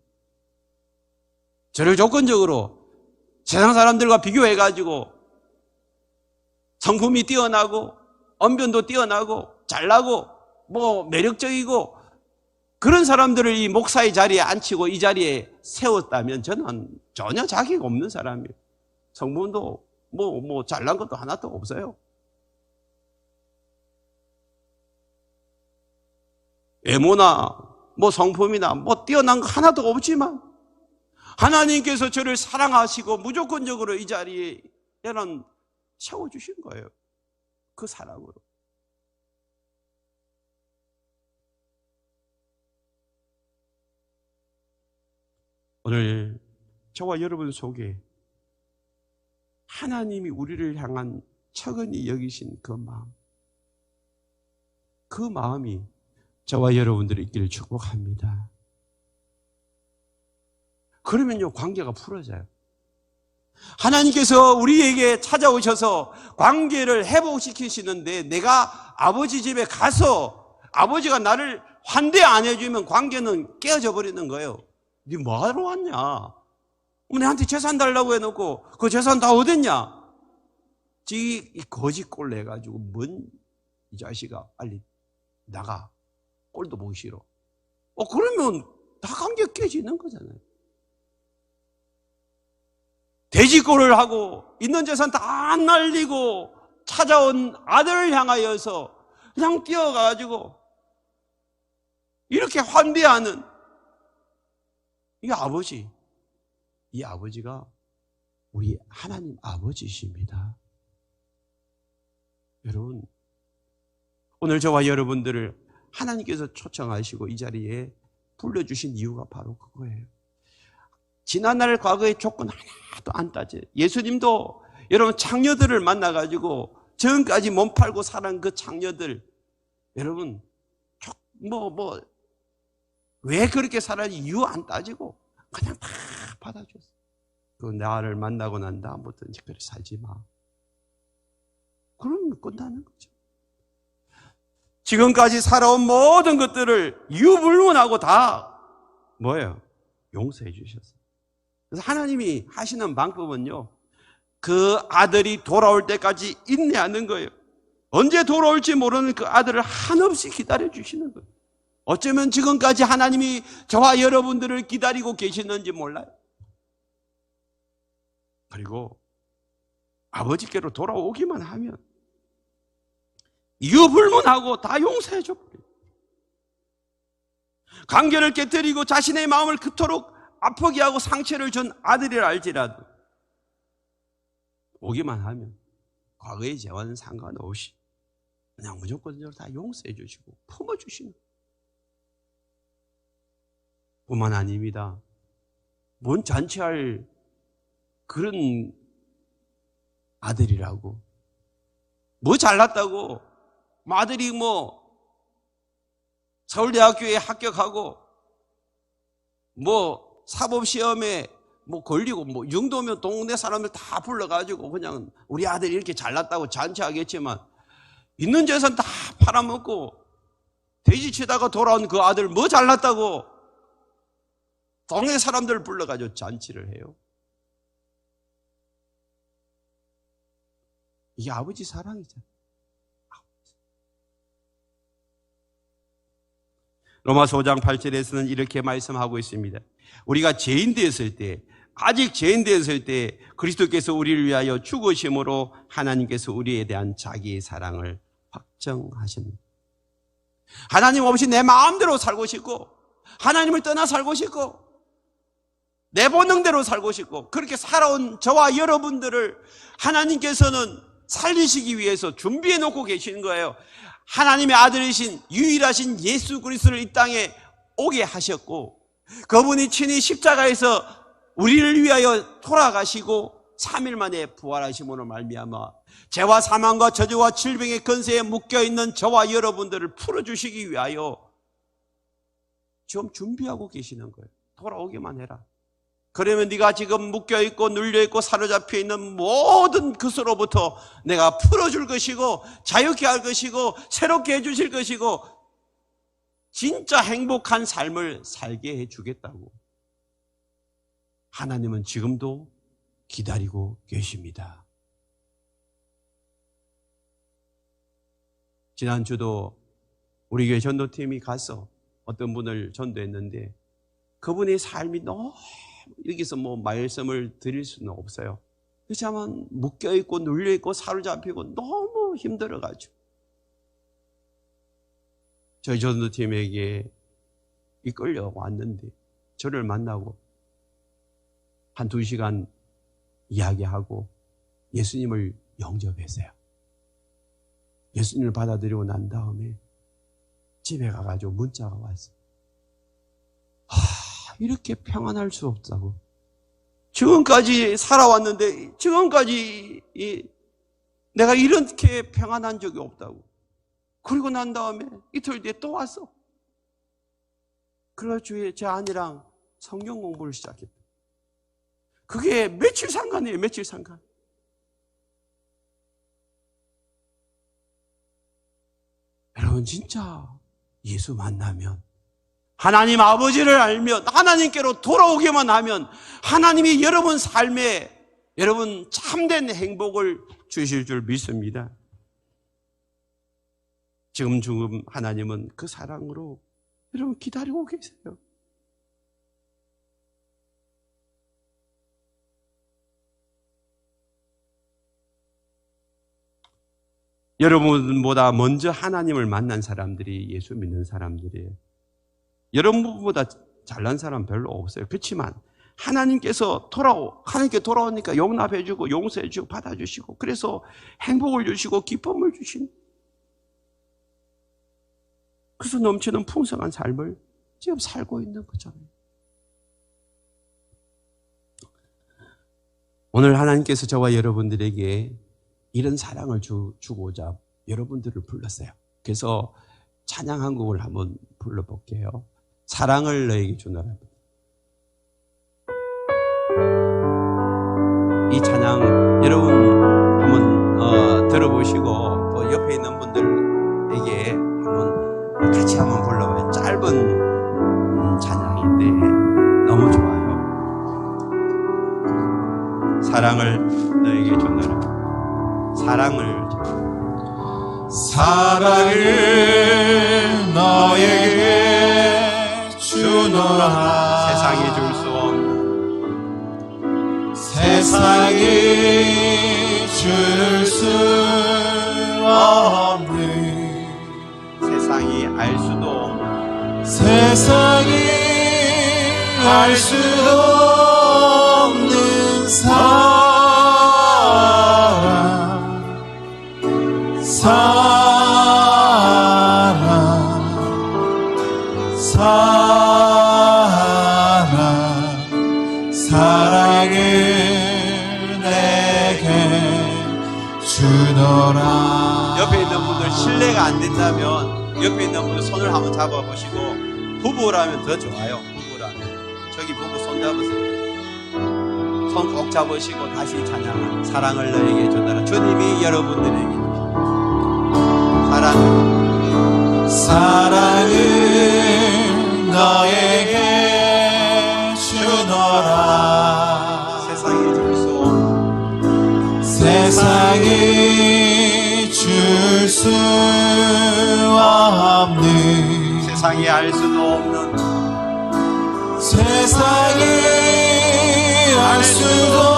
저를 조건적으로 세상 사람들과 비교해가지고 성품이 뛰어나고 언변도 뛰어나고 잘나고 매력적이고 그런 사람들을 이 목사의 자리에 앉히고 이 자리에 세웠다면 저는 전혀 자격 없는 사람이에요. 성분도 잘난 것도 하나도 없어요. 외모나 성품이나 뛰어난 거 하나도 없지만 하나님께서 저를 사랑하시고 무조건적으로 이 자리에 세워주신 거예요. 그 사랑으로. 오늘 저와 여러분 속에 하나님이 우리를 향한 척은히 여기신 그 마음이 저와 여러분들이 있기를 축복합니다. 그러면요, 관계가 풀어져요. 하나님께서 우리에게 찾아오셔서 관계를 회복시키시는데 내가 아버지 집에 가서 아버지가 나를 환대 안 해주면 관계는 깨어져 버리는 거예요. 네 뭐하러 왔냐? 내한테 재산 달라고 해놓고 그 재산 다 어딨냐? 이 거짓 꼴 내가지고 이 자식아 빨리 나가. 꼴도 보기 싫어. 그러면 다 관계 깨지는 거잖아요. 돼지꼴을 하고 있는 재산 다 날리고 찾아온 아들을 향하여서 그냥 뛰어가지고 이렇게 환대하는 이 아버지가 우리 하나님 아버지십니다. 여러분, 오늘 저와 여러분들을 하나님께서 초청하시고 이 자리에 불러주신 이유가 바로 그거예요. 지난날 과거의 조건 하나도 안 따져요. 예수님도 여러분 창녀들을 만나가지고 전까지 몸 팔고 살은 그 창녀들, 여러분 왜 그렇게 살았는지 이유 안 따지고 그냥 다 받아줬어요. 그 나를 만나고 난 다음부터 이제 그렇게 살지 마. 그러면 끝나는 거죠. 지금까지 살아온 모든 것들을 유불문하고 다 용서해 주셨어요. 그래서 하나님이 하시는 방법은요, 그 아들이 돌아올 때까지 인내하는 거예요. 언제 돌아올지 모르는 그 아들을 한없이 기다려 주시는 거예요. 어쩌면 지금까지 하나님이 저와 여러분들을 기다리고 계시는지 몰라요. 그리고 아버지께로 돌아오기만 하면 유불문하고 다 용서해 줘버려요. 관계를 깨뜨리고 자신의 마음을 그토록 아프게 하고 상처를 준 아들이라 알지라도 오기만 하면 과거의 죄와는 상관없이 그냥 무조건적으로 다 용서해 주시고 품어주시는 뿐만 아닙니다. 뭔 잔치할 그런 아들이라고, 뭐 잘났다고, 아들이 뭐 서울대학교에 합격하고 뭐 사법시험에 뭐 걸리고 뭐 이 정도면 동네 사람들 다 불러가지고 그냥 우리 아들이 이렇게 잘났다고 잔치하겠지만, 있는 재산 다 팔아먹고 돼지 치다가 돌아온 그 아들 뭐 잘났다고 동네 사람들 불러가지고 잔치를 해요. 이게 아버지 사랑이잖아요. 로마서 5장 8절에서는 이렇게 말씀하고 있습니다. 우리가 죄인 되었을 때, 아직 죄인 되었을 때 그리스도께서 우리를 위하여 죽으심으로 하나님께서 우리에 대한 자기의 사랑을 확정하십니다. 하나님 없이 내 마음대로 살고 싶고, 하나님을 떠나 살고 싶고, 내 본능대로 살고 싶고, 그렇게 살아온 저와 여러분들을 하나님께서는 살리시기 위해서 준비해 놓고 계시는 거예요. 하나님의 아들이신 유일하신 예수 그리스도를 이 땅에 오게 하셨고, 그분이 친히 십자가에서 우리를 위하여 돌아가시고 3일 만에 부활하심으로 말미암아 죄와 사망과 저주와 질병의 권세에 묶여있는 저와 여러분들을 풀어주시기 위하여 지금 준비하고 계시는 거예요. 돌아오기만 해라. 그러면 네가 지금 묶여있고 눌려있고 사로잡혀 있는 모든 것으로부터 내가 풀어줄 것이고 자유케 할 것이고 새롭게 해주실 것이고 진짜 행복한 삶을 살게 해주겠다고 하나님은 지금도 기다리고 계십니다. 지난주도 우리 교회 전도팀이 가서 어떤 분을 전도했는데 그분의 삶이 너무 여기서 뭐 말씀을 드릴 수는 없어요. 그렇지만 묶여있고 눌려있고 사로잡히고 너무 힘들어가지고 저희 전도팀에게 이끌려 왔는데 저를 만나고 한 2시간 이야기하고 예수님을 영접했어요. 예수님을 받아들이고 난 다음에 집에 가가지고 문자가 왔어요. 이렇게 평안할 수 없다고. 지금까지 살아왔는데 지금까지 내가 이렇게 평안한 적이 없다고. 그리고 난 다음에 이틀 뒤에 또 왔어. 그래서 주에 제 아내랑 성경 공부를 시작했다. 그게 며칠 상관이에요. 며칠 상관. 여러분 진짜 예수 만나면, 하나님 아버지를 알면, 하나님께로 돌아오기만 하면 하나님이 여러분 삶에 여러분 참된 행복을 주실 줄 믿습니다. 지금 하나님은 그 사랑으로 여러분 기다리고 계세요. 여러분보다 먼저 하나님을 만난 사람들이 예수 믿는 사람들이에요. 여러분보다 잘난 사람 별로 없어요. 그렇지만 하나님께 돌아오니까 용납해주고 용서해주고 받아주시고 그래서 행복을 주시고 기쁨을 주시는, 그래서 넘치는 풍성한 삶을 지금 살고 있는 거잖아요. 오늘 하나님께서 저와 여러분들에게 이런 사랑을 주고자 여러분들을 불렀어요. 그래서 찬양 한 곡을 한번 불러볼게요. 사랑을 너에게 주노라. 이 찬양 여러분 한번 들어보시고 또 옆에 있는 분들에게 같이 한번 불러봐요. 짧은 찬양인데 너무 좋아요. 사랑을 너에게 주노라. 사랑을 너에게 주노라. 세상이 줄 수 없는, 세상이 줄 수 없는, 세상이 알 수도 없는, 세상이 알 수도 없는 사랑. 사랑을 내게 주노라. 옆에 있는 분들 실례가 안 된다면 옆에 있는 분들 손을 한번 잡아보시고, 부부라면 더 좋아요. 부부라면 저기 부부 손 잡으세요. 손 꼭 잡으시고 다시 찬양한 사랑을 너에게 주노라. 주님이 여러분들에게 사랑을 너에게 주노라. 세상에 줄 수 없는, 세상이 줄 수 없는, 세상에 알 수도 없는, 세상이 알 수도 없는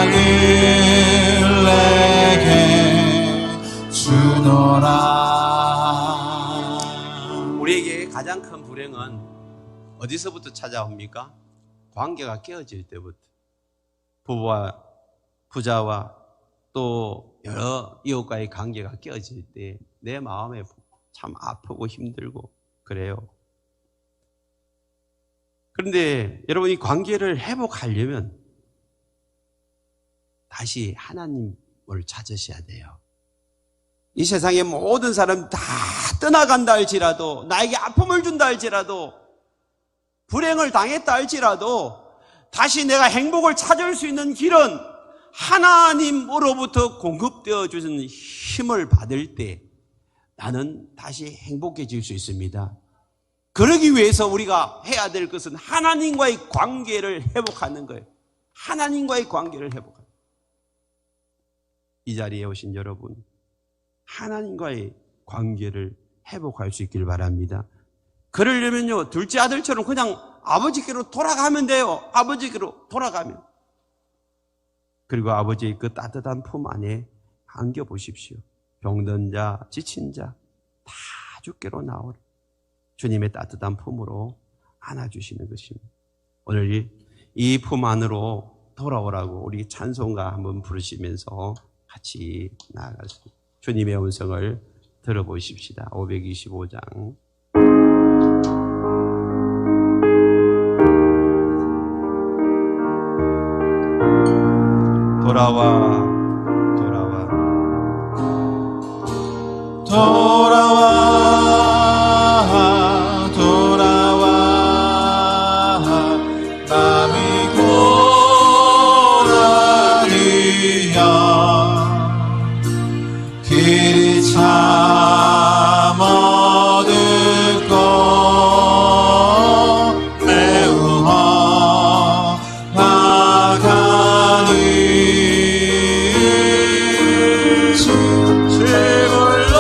사랑을 내게 주노라. 우리에게 가장 큰 불행은 어디서부터 찾아옵니까? 관계가 깨어질 때부터. 부부와 부자와 또 여러 이웃과의 관계가 깨어질 때 내 마음에 참 아프고 힘들고 그래요. 그런데 여러분, 이 관계를 회복하려면 다시 하나님을 찾으셔야 돼요. 이 세상의 모든 사람 다 떠나간다 할지라도, 나에게 아픔을 준다 할지라도, 불행을 당했다 할지라도 다시 내가 행복을 찾을 수 있는 길은 하나님으로부터 공급되어 주는 힘을 받을 때 나는 다시 행복해질 수 있습니다. 그러기 위해서 우리가 해야 될 것은 하나님과의 관계를 회복하는 거예요. 하나님과의 관계를 회복하는 거예요. 이 자리에 오신 여러분, 하나님과의 관계를 회복할 수 있길 바랍니다. 그러려면요, 둘째 아들처럼 그냥 아버지께로 돌아가면 돼요. 아버지께로 돌아가면. 그리고 아버지의 그 따뜻한 품 안에 안겨보십시오. 병든 자, 지친 자 다 주께로 나오라. 주님의 따뜻한 품으로 안아주시는 것입니다. 오늘 이 품 안으로 돌아오라고 우리 찬송가 한번 부르시면서 같이 나아가겠습니다. 주님의 음성을 들어보십시다. 525장. 돌아와, 돌아와, 돌아와, 돌아와. 남이 고라니야. 길이 참 어둡고 매우 험하가니 주 불러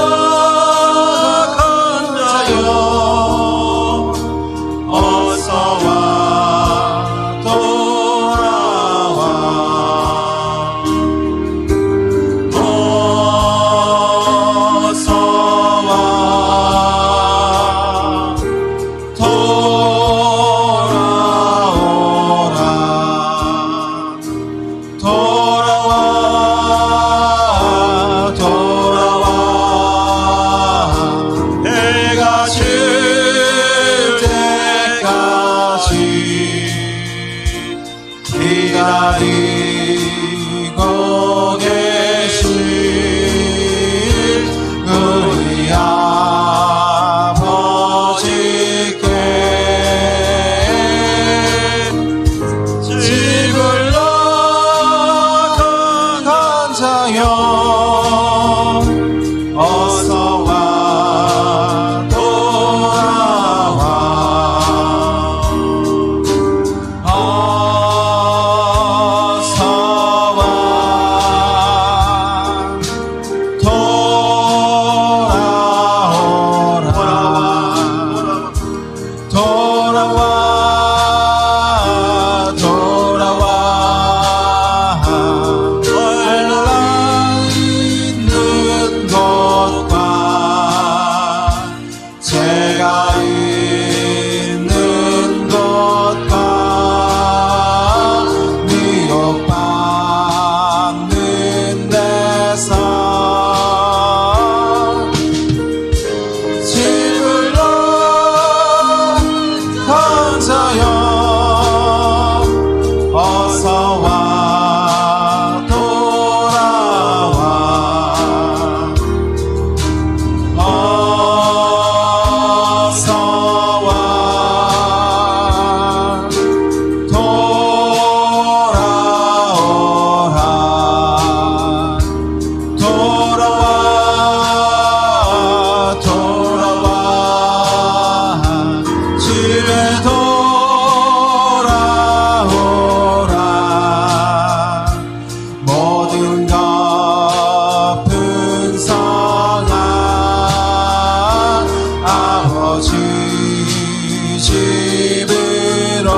집으로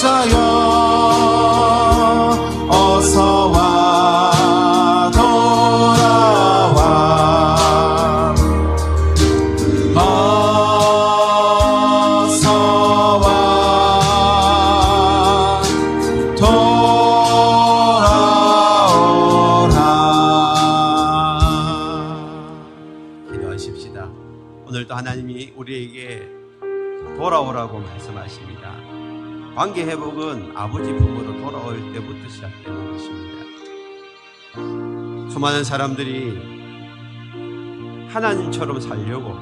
사여 어서와 돌아와 어서와 돌아오라. 기도하십시다. 오늘도 하나님이 우리에게 돌아오라고 말씀하십니다. 관계 회복은 아버지 품으로 돌아올 때부터 시작되는 것입니다. 수많은 사람들이 하나님처럼 살려고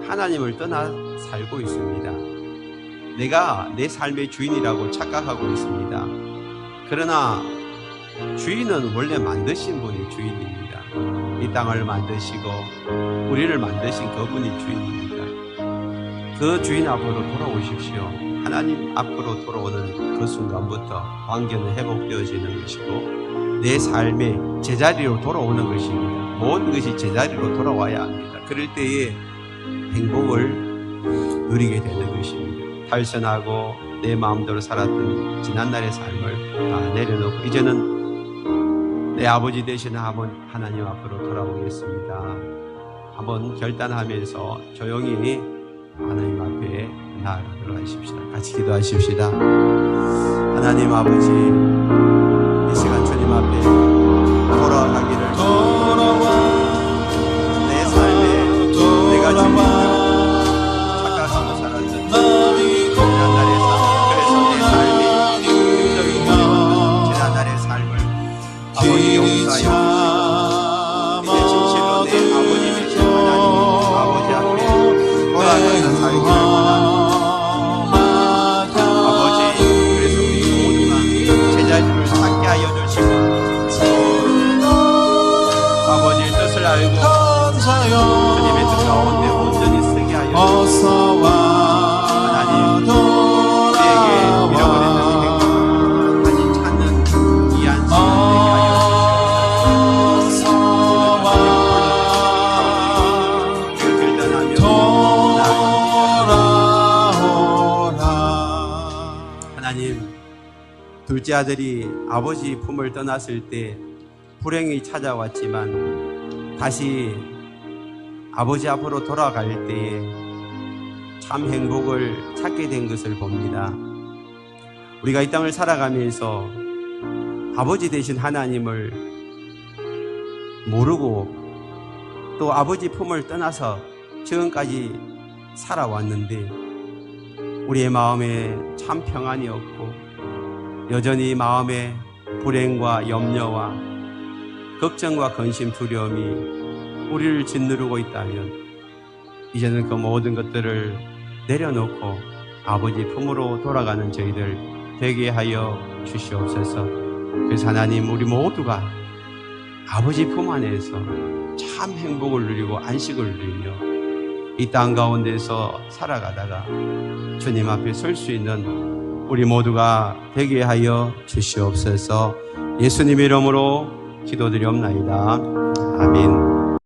하나님을 떠나 살고 있습니다. 내가 내 삶의 주인이라고 착각하고 있습니다. 그러나 주인은 원래 만드신 분이 주인입니다. 이 땅을 만드시고 우리를 만드신 그분이 주인입니다. 그 주인 앞으로 돌아오십시오. 하나님 앞으로 돌아오는 그 순간부터 관계는 회복되어지는 것이고 내 삶의 제자리로 돌아오는 것입니다. 모든 것이 제자리로 돌아와야 합니다. 그럴 때에 행복을 누리게 되는 것입니다. 탈선하고 내 마음대로 살았던 지난날의 삶을 다 내려놓고 이제는 내 아버지 되시는 하나님 앞으로 돌아오겠습니다. 한번 결단하면서 조용히 하나님 앞에 나아가도록 하십시다. 같이 기도하십시다. 하나님 아버지, 이 시간 주님 앞에 돌아가기를 내 삶에 내가 주님을 착각하고 살았던 지난날의 삶, 그래서 내 삶이 힘들고 지난날의 삶을 아버지 용서하여 이제 진실로 내 아버지 되신 하나님 아버지 앞에 돌아가서 살기를 아버지, 그래서 우리 모두가 제자리를 찾게 하여 주시고 아버지의 뜻을 알고 주님의 뜻 가운데 온전히 쓰게 하여 주시고 하나님, 우리에게 잃어버리는 행복을 다시 찾는 귀한 시간 되게 하여 주시고 결단하며 하나님, 둘째 아들이 아버지 품을 떠났을 때 불행이 찾아왔지만 다시 아버지 앞으로 돌아갈 때에 참 행복을 찾게 된 것을 봅니다. 우리가 이 땅을 살아가면서 아버지 되신 하나님을 모르고 또 아버지 품을 떠나서 지금까지 살아왔는데 우리의 마음에 참 평안이 없고 여전히 마음에 불행과 염려와 걱정과 근심, 두려움이 우리를 짓누르고 있다면 이제는 그 모든 것들을 내려놓고 아버지 품으로 돌아가는 저희들 되게 하여 주시옵소서. 그래서 하나님, 우리 모두가 아버지 품 안에서 참 행복을 누리고 안식을 누리며 이 땅 가운데서 살아가다가 주님 앞에 설 수 있는 우리 모두가 되게 하여 주시옵소서. 예수님의 이름으로 기도드리옵나이다. 아멘.